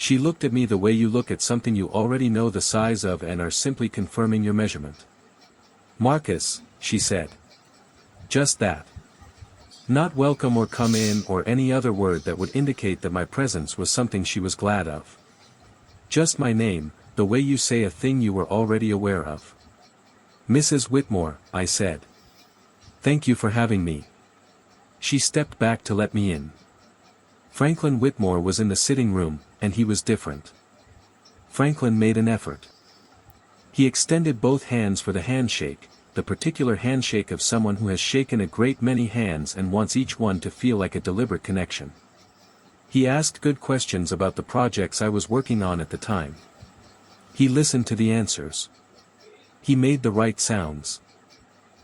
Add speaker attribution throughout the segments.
Speaker 1: She looked at me the way you look at something you already know the size of and are simply confirming your measurement. Marcus, she said. Just that. Not welcome or come in or any other word that would indicate that my presence was something she was glad of. Just my name, the way you say a thing you were already aware of. Mrs. Whitmore, I said. Thank you for having me. She stepped back to let me in. Franklin Whitmore was in the sitting room, and he was different. Franklin made an effort. He extended both hands for the handshake, the particular handshake of someone who has shaken a great many hands and wants each one to feel like a deliberate connection. He asked good questions about the projects I was working on at the time. He listened to the answers. He made the right sounds.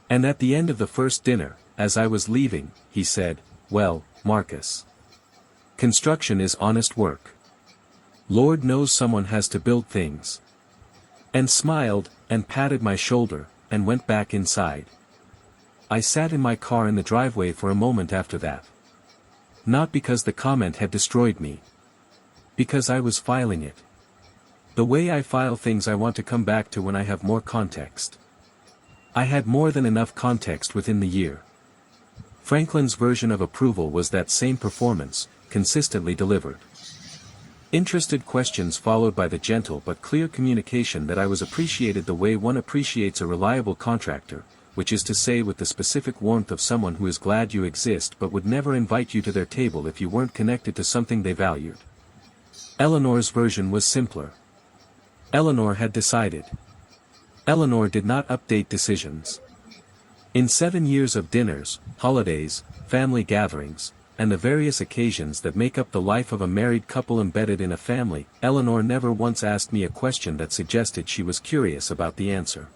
Speaker 1: And at the end of the first dinner, as I was leaving, he said, "Well, Marcus. Construction is honest work. Lord knows someone has to build things." And smiled, and patted my shoulder, and went back inside. I sat in my car in the driveway for a moment after that. Not because the comment had destroyed me. Because I was filing it. The way I file things I want to come back to when I have more context. I had more than enough context within the year. Franklin's version of approval was that same performance, consistently delivered. Interested questions followed by the gentle but clear communication that I was appreciated the way one appreciates a reliable contractor, which is to say with the specific warmth of someone who is glad you exist but would never invite you to their table if you weren't connected to something they valued. Eleanor's version was simpler. Eleanor had decided. Eleanor did not update decisions. In 7 years of dinners, holidays, family gatherings, and the various occasions that make up the life of a married couple embedded in a family, Eleanor never once asked me a question that suggested she was curious about the answer.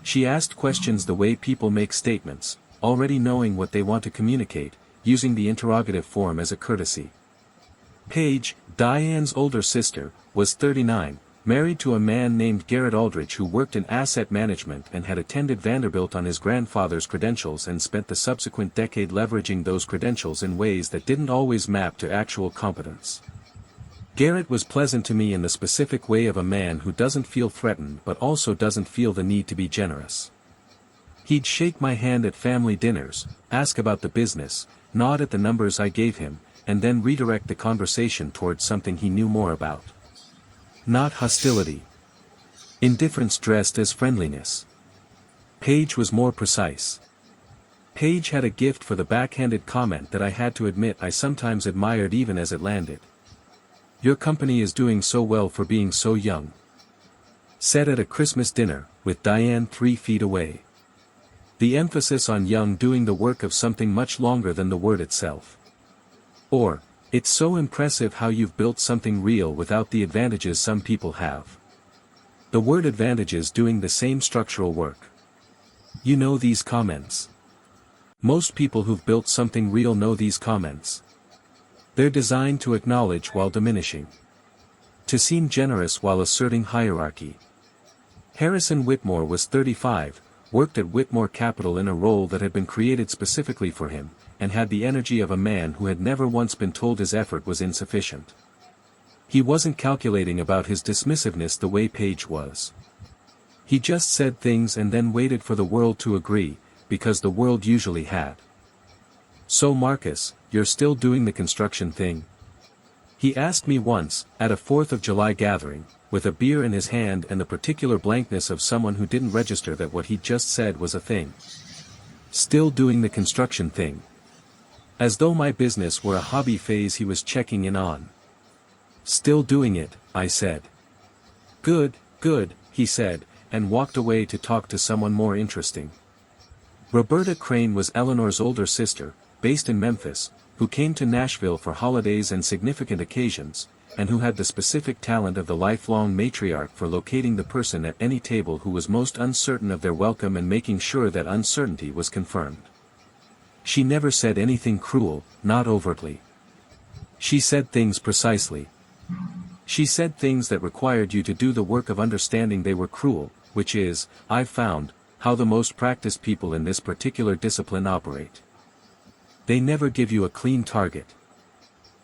Speaker 1: She asked questions the way people make statements, already knowing what they want to communicate, using the interrogative form as a courtesy. Paige, Diane's older sister, was 39, married to a man named Garrett Aldrich who worked in asset management and had attended Vanderbilt on his grandfather's credentials and spent the subsequent decade leveraging those credentials in ways that didn't always map to actual competence. Garrett was pleasant to me in the specific way of a man who doesn't feel threatened but also doesn't feel the need to be generous. He'd shake my hand at family dinners, ask about the business, nod at the numbers I gave him, and then redirect the conversation towards something he knew more about. Not hostility. Indifference dressed as friendliness. Paige was more precise. Paige had a gift for the backhanded comment that I had to admit I sometimes admired even as it landed. "Your company is doing so well for being so young." Said at a Christmas dinner, with Diane 3 feet away. The emphasis on young doing the work of something much longer than the word itself. Or, "It's so impressive how you've built something real without the advantages some people have." The word advantages doing the same structural work. You know these comments. Most people who've built something real know these comments. They're designed to acknowledge while diminishing. To seem generous while asserting hierarchy. Harrison Whitmore was 35, worked at Whitmore Capital in a role that had been created specifically for him, and had the energy of a man who had never once been told his effort was insufficient. He wasn't calculating about his dismissiveness the way Paige was. He just said things and then waited for the world to agree, because the world usually had. "So Marcus, you're still doing the construction thing?" He asked me once, at a 4th of July gathering, with a beer in his hand and the particular blankness of someone who didn't register that what he'd just said was a thing. Still doing the construction thing. As though my business were a hobby phase he was checking in on. "Still doing it," I said. "Good, good," he said, and walked away to talk to someone more interesting. Roberta Crane was Eleanor's older sister, based in Memphis, who came to Nashville for holidays and significant occasions, and who had the specific talent of the lifelong matriarch for locating the person at any table who was most uncertain of their welcome and making sure that uncertainty was confirmed. She never said anything cruel, not overtly. She said things precisely. She said things that required you to do the work of understanding they were cruel, which is, I've found, how the most practiced people in this particular discipline operate. They never give you a clean target.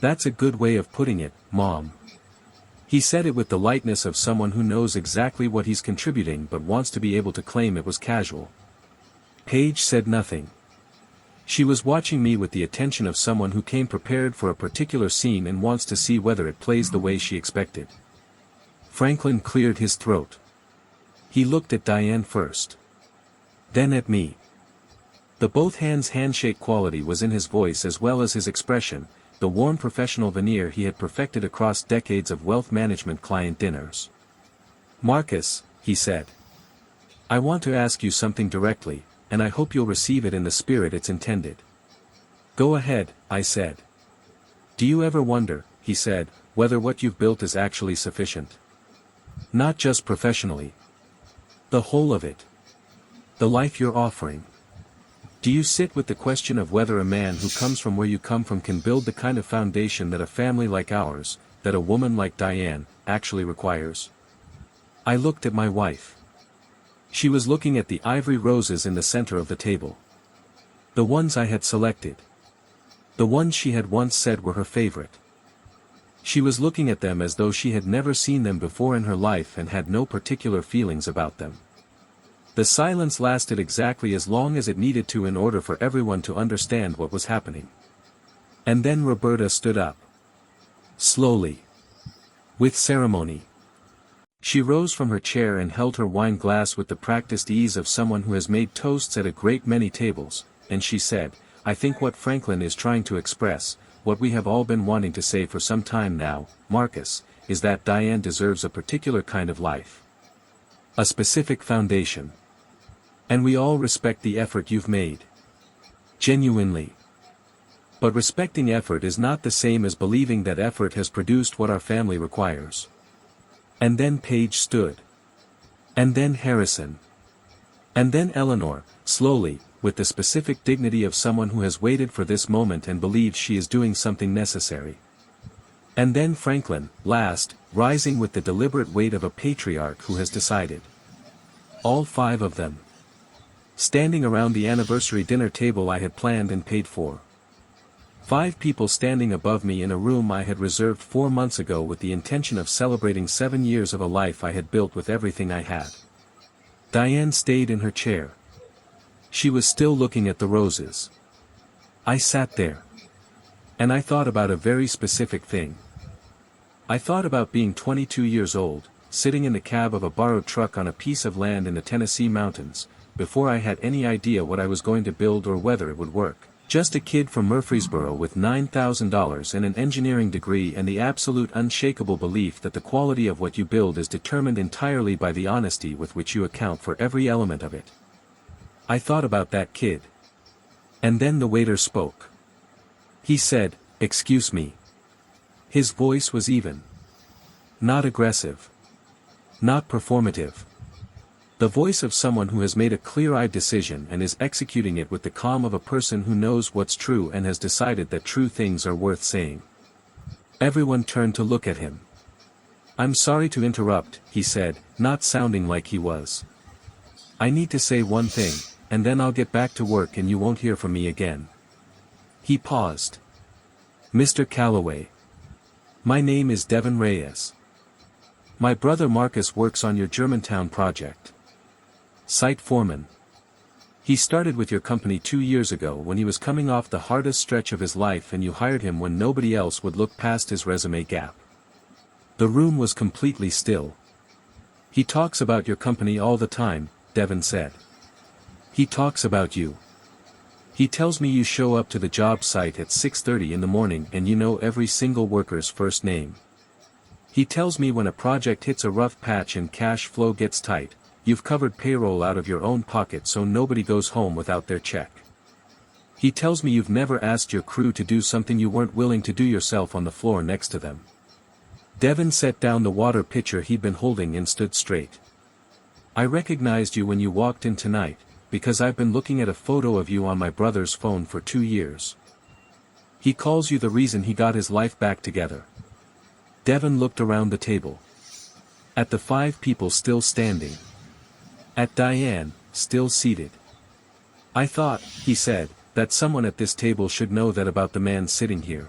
Speaker 1: That's a good way of putting it, Mom. He said it with the lightness of someone who knows exactly what he's contributing but wants to be able to claim it was casual. Paige said nothing. She was watching me with the attention of someone who came prepared for a particular scene and wants to see whether it plays the way she expected. Franklin cleared his throat. He looked at Diane first. Then at me. The both hands handshake quality was in his voice as well as his expression, the warm professional veneer he had perfected across decades of wealth management client dinners. Marcus, he said. I want to ask you something directly, and I hope you'll receive it in the spirit it's intended. Go ahead, I said. Do you ever wonder, he said, whether what you've built is actually sufficient? Not just professionally. The whole of it. The life you're offering. Do you sit with the question of whether a man who comes from where you come from can build the kind of foundation that a family like ours, that a woman like Diane, actually requires? I looked at my wife. She was looking at the ivory roses in the center of the table. The ones I had selected. The ones she had once said were her favorite. She was looking at them as though she had never seen them before in her life and had no particular feelings about them. The silence lasted exactly as long as it needed to in order for everyone to understand what was happening. And then Roberta stood up. Slowly. With ceremony. She rose from her chair and held her wine glass with the practiced ease of someone who has made toasts at a great many tables, and she said, I think what Franklin is trying to express, what we have all been wanting to say for some time now, Marcus, is that Diane deserves a particular kind of life. A specific foundation. And we all respect the effort you've made. Genuinely. But respecting effort is not the same as believing that effort has produced what our family requires. And then Paige stood. And then Harrison. And then Eleanor, slowly, with the specific dignity of someone who has waited for this moment and believes she is doing something necessary. And then Franklin, last, rising with the deliberate weight of a patriarch who has decided. All 5 of them. Standing around the anniversary dinner table I had planned and paid for. 5 people standing above me in a room I had reserved 4 months ago with the intention of celebrating 7 years of a life I had built with everything I had. Diane stayed in her chair. She was still looking at the roses. I sat there. And I thought about a very specific thing. I thought about being 22 years old, sitting in the cab of a borrowed truck on a piece of land in the Tennessee mountains, before I had any idea what I was going to build or whether it would work. Just a kid from Murfreesboro with $9,000 and an engineering degree and the absolute unshakable belief that the quality of what you build is determined entirely by the honesty with which you account for every element of it. I thought about that kid. And then the waiter spoke. He said, "Excuse me." His voice was even. Not aggressive. Not performative. The voice of someone who has made a clear-eyed decision and is executing it with the calm of a person who knows what's true and has decided that true things are worth saying. Everyone turned to look at him. "I'm sorry to interrupt," he said, not sounding like he was. "I need to say one thing, and then I'll get back to work and you won't hear from me again." He paused. "Mr. Calloway. My name is Devin Reyes. My brother Marcus works on your Germantown project. Site foreman. He started with your company 2 years ago when he was coming off the hardest stretch of his life and you hired him when nobody else would look past his resume gap." The room was completely still. "He talks about your company all the time," Devin said. "He talks about you. He tells me you show up to the job site at 6:30 in the morning and you know every single worker's first name. He tells me when a project hits a rough patch and cash flow gets tight, you've covered payroll out of your own pocket so nobody goes home without their check. He tells me you've never asked your crew to do something you weren't willing to do yourself on the floor next to them." Devin set down the water pitcher he'd been holding and stood straight. "I recognized you when you walked in tonight, because I've been looking at a photo of you on my brother's phone for 2 years. He calls you the reason he got his life back together." Devin looked around the table. At the 5 people still standing. At Diane, still seated. "I thought," he said, "that someone at this table should know that about the man sitting here."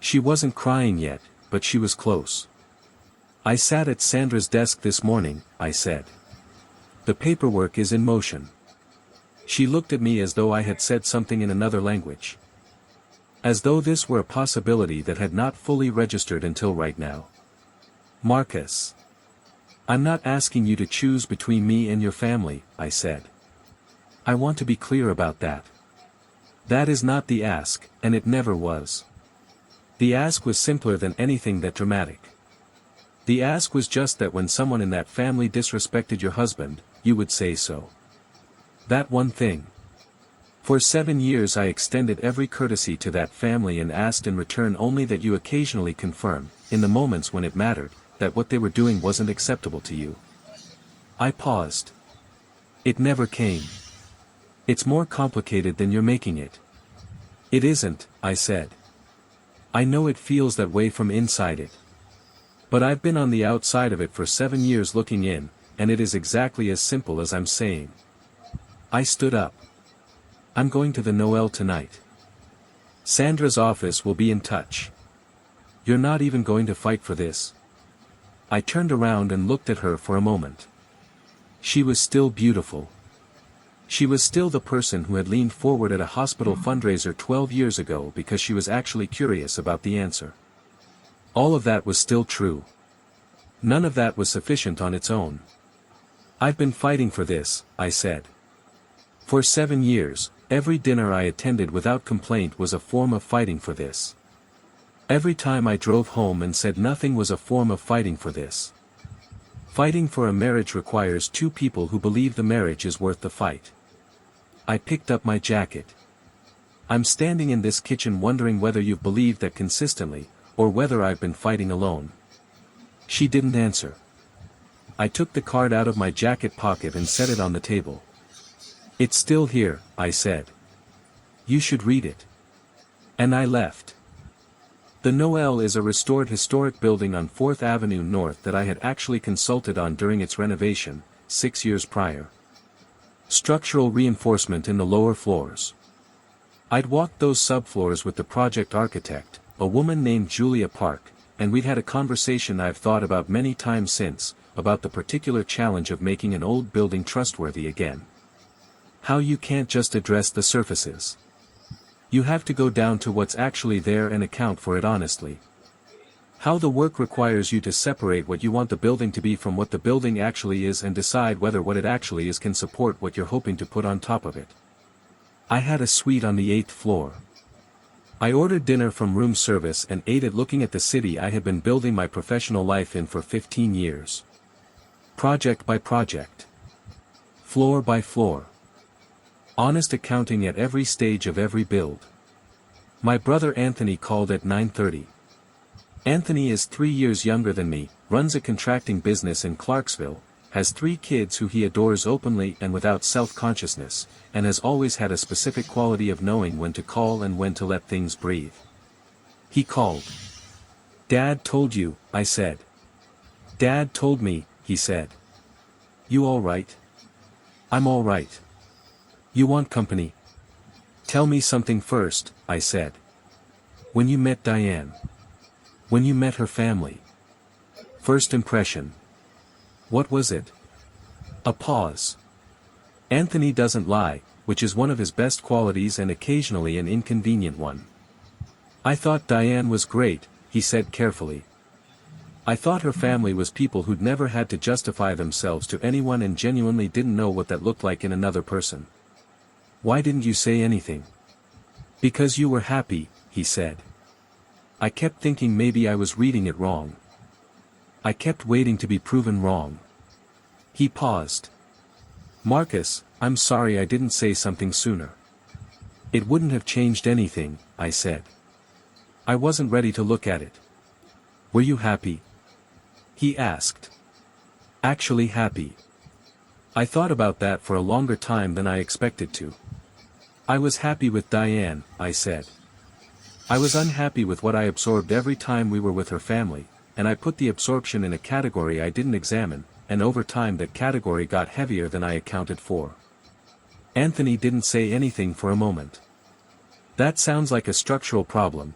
Speaker 1: She wasn't crying yet, but she was close. I sat at Sandra's desk this morning, I said. The paperwork is in motion. She looked at me as though I had said something in another language. As though this were a possibility that had not fully registered until right now. Marcus. I'm not asking you to choose between me and your family, I said. I want to be clear about that. That is not the ask, and it never was. The ask was simpler than anything that dramatic. The ask was just that when someone in that family disrespected your husband, you would say so. That one thing. For 7 years I extended every courtesy to that family and asked in return only that you occasionally confirm, in the moments when it mattered, that what they were doing wasn't acceptable to you. I paused. It never came. It's more complicated than you're making it. It isn't, I said. I know it feels that way from inside it. But I've been on the outside of it for 7 years looking in, and it is exactly as simple as I'm saying. I stood up. I'm going to the Noel tonight. Sandra's office will be in touch. You're not even going to fight for this. I turned around and looked at her for a moment. She was still beautiful. She was still the person who had leaned forward at a hospital fundraiser 12 years ago because she was actually curious about the answer. All of that was still true. None of that was sufficient on its own. I've been fighting for this, I said. For 7 years, every dinner I attended without complaint was a form of fighting for this. Every time I drove home and said nothing was a form of fighting for this. Fighting for a marriage requires 2 people who believe the marriage is worth the fight. I picked up my jacket. I'm standing in this kitchen wondering whether you've believed that consistently, or whether I've been fighting alone. She didn't answer. I took the card out of my jacket pocket and set it on the table. It's still here, I said. You should read it. And I left. The Noel is a restored historic building on 4th Avenue North that I had actually consulted on during its renovation, 6 years prior. Structural reinforcement in the lower floors. I'd walked those subfloors with the project architect, a woman named Julia Park, and we'd had a conversation I've thought about many times since, about the particular challenge of making an old building trustworthy again. How you can't just address the surfaces. You have to go down to what's actually there and account for it honestly. How the work requires you to separate what you want the building to be from what the building actually is and decide whether what it actually is can support what you're hoping to put on top of it. I had a suite on the 8th floor. I ordered dinner from room service and ate it looking at the city I had been building my professional life in for 15 years. Project by project. Floor by floor. Honest accounting at every stage of every build. My brother Anthony called at 9:30. Anthony is 3 years younger than me, runs a contracting business in Clarksville, has 3 kids who he adores openly and without self-consciousness, and has always had a specific quality of knowing when to call and when to let things breathe. He called. Dad told you, I said. Dad told me, he said. You all right? I'm all right. You want company? Tell me something first, I said. When you met Diane. When you met her family. First impression. What was it? A pause. Anthony doesn't lie, which is one of his best qualities and occasionally an inconvenient one. I thought Diane was great, he said carefully. I thought her family was people who'd never had to justify themselves to anyone and genuinely didn't know what that looked like in another person. Why didn't you say anything? Because you were happy, he said. I kept thinking maybe I was reading it wrong. I kept waiting to be proven wrong. He paused. Marcus, I'm sorry I didn't say something sooner. It wouldn't have changed anything, I said. I wasn't ready to look at it. Were you happy? He asked. Actually happy. I thought about that for a longer time than I expected to. I was happy with Diane, I said. I was unhappy with what I absorbed every time we were with her family, and I put the absorption in a category I didn't examine, and over time that category got heavier than I accounted for. Anthony didn't say anything for a moment. That sounds like a structural problem,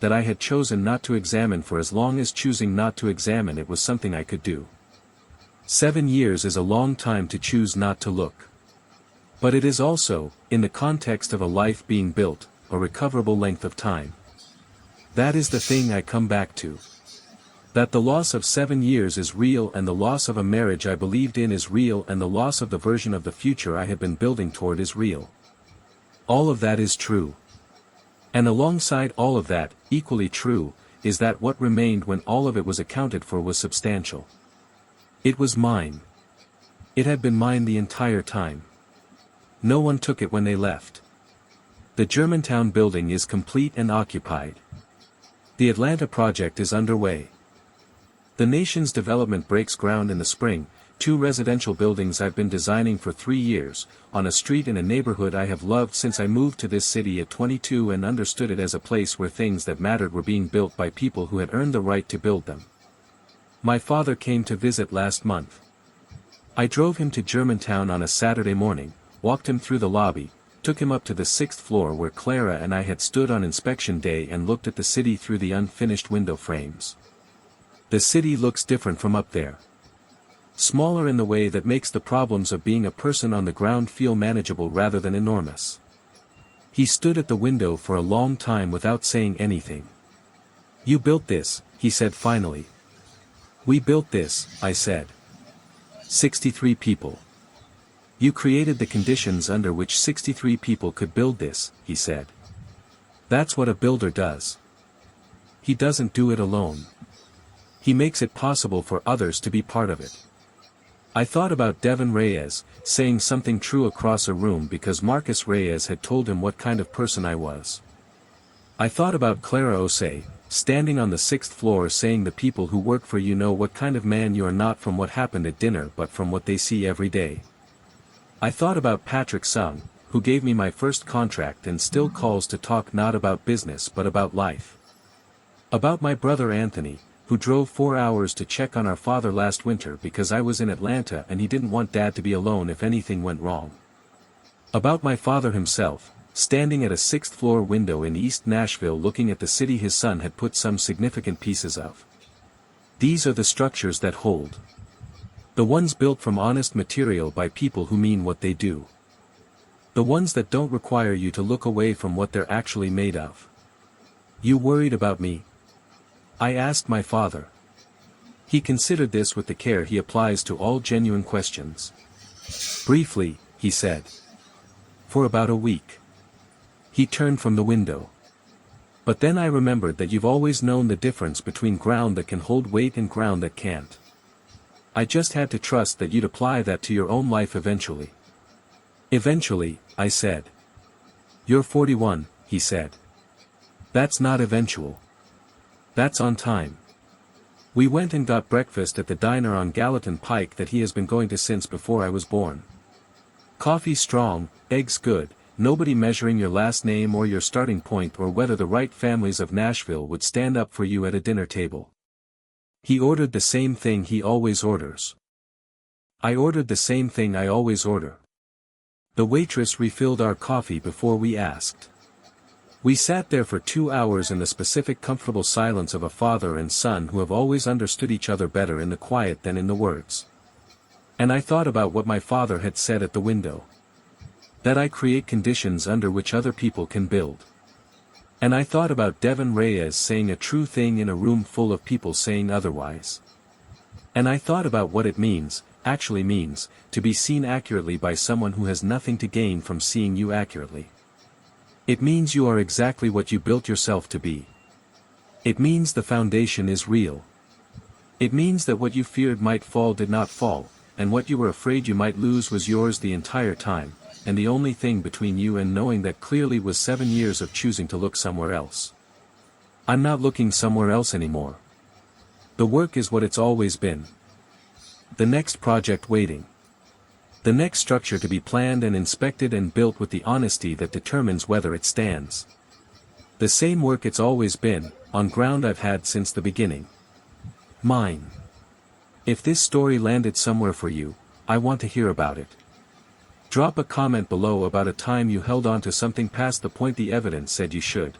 Speaker 1: that I had chosen not to examine for as long as choosing not to examine it was something I could do. 7 years is a long time to choose not to look. But it is also, in the context of a life being built, a recoverable length of time. That is the thing I come back to. That the loss of 7 years is real, and the loss of a marriage I believed in is real, and the loss of the version of the future I had been building toward is real. All of that is true. And alongside all of that, equally true, is that what remained when all of it was accounted for was substantial. It was mine. It had been mine the entire time. No one took it when they left. The Germantown building is complete and occupied. The Atlanta project is underway. The nation's development breaks ground in the spring, 2 residential buildings I've been designing for 3 years, on a street in a neighborhood I have loved since I moved to this city at 22 and understood it as a place where things that mattered were being built by people who had earned the right to build them. My father came to visit last month. I drove him to Germantown on a Saturday morning, walked him through the lobby, took him up to the 6th floor where Clara and I had stood on inspection day and looked at the city through the unfinished window frames. The city looks different from up there. Smaller in the way that makes the problems of being a person on the ground feel manageable rather than enormous. He stood at the window for a long time without saying anything. "You built this," he said finally. "We built this," I said. 63 people. "You created the conditions under which 63 people could build this," he said. "That's what a builder does. He doesn't do it alone. He makes it possible for others to be part of it." I thought about Devin Reyes, saying something true across a room because Marcus Reyes had told him what kind of person I was. I thought about Clara Osei, standing on the 6th floor saying the people who work for you know what kind of man you are not from what happened at dinner but from what they see every day. I thought about Patrick Sung, who gave me my first contract and still calls to talk not about business but about life. About my brother Anthony, who drove 4 hours to check on our father last winter because I was in Atlanta and he didn't want Dad to be alone if anything went wrong. About my father himself, standing at a 6th floor window in East Nashville looking at the city his son had put some significant pieces of. These are the structures that hold. The ones built from honest material by people who mean what they do. The ones that don't require you to look away from what they're actually made of. "You worried about me?" I asked my father. He considered this with the care he applies to all genuine questions. "Briefly," he said. "For about a week." He turned from the window. "But then I remembered that you've always known the difference between ground that can hold weight and ground that can't. I just had to trust that you'd apply that to your own life eventually." "Eventually," I said. "You're 41, he said. "That's not eventual. That's on time." We went and got breakfast at the diner on Gallatin Pike that he has been going to since before I was born. Coffee strong, eggs good, nobody measuring your last name or your starting point or whether the right families of Nashville would stand up for you at a dinner table. He ordered the same thing he always orders. I ordered the same thing I always order. The waitress refilled our coffee before we asked. We sat there for 2 hours in the specific comfortable silence of a father and son who have always understood each other better in the quiet than in the words. And I thought about what my father had said at the window. That I create conditions under which other people can build. And I thought about Devin Reyes saying a true thing in a room full of people saying otherwise. And I thought about what it actually means, to be seen accurately by someone who has nothing to gain from seeing you accurately. It means you are exactly what you built yourself to be. It means the foundation is real. It means that what you feared might fall did not fall, and what you were afraid you might lose was yours the entire time, and the only thing between you and knowing that clearly was 7 years of choosing to look somewhere else. I'm not looking somewhere else anymore. The work is what it's always been. The next project waiting. The next structure to be planned and inspected and built with the honesty that determines whether it stands. The same work it's always been, on ground I've had since the beginning. Mine. If this story landed somewhere for you, I want to hear about it. Drop a comment below about a time you held on to something past the point the evidence said you should,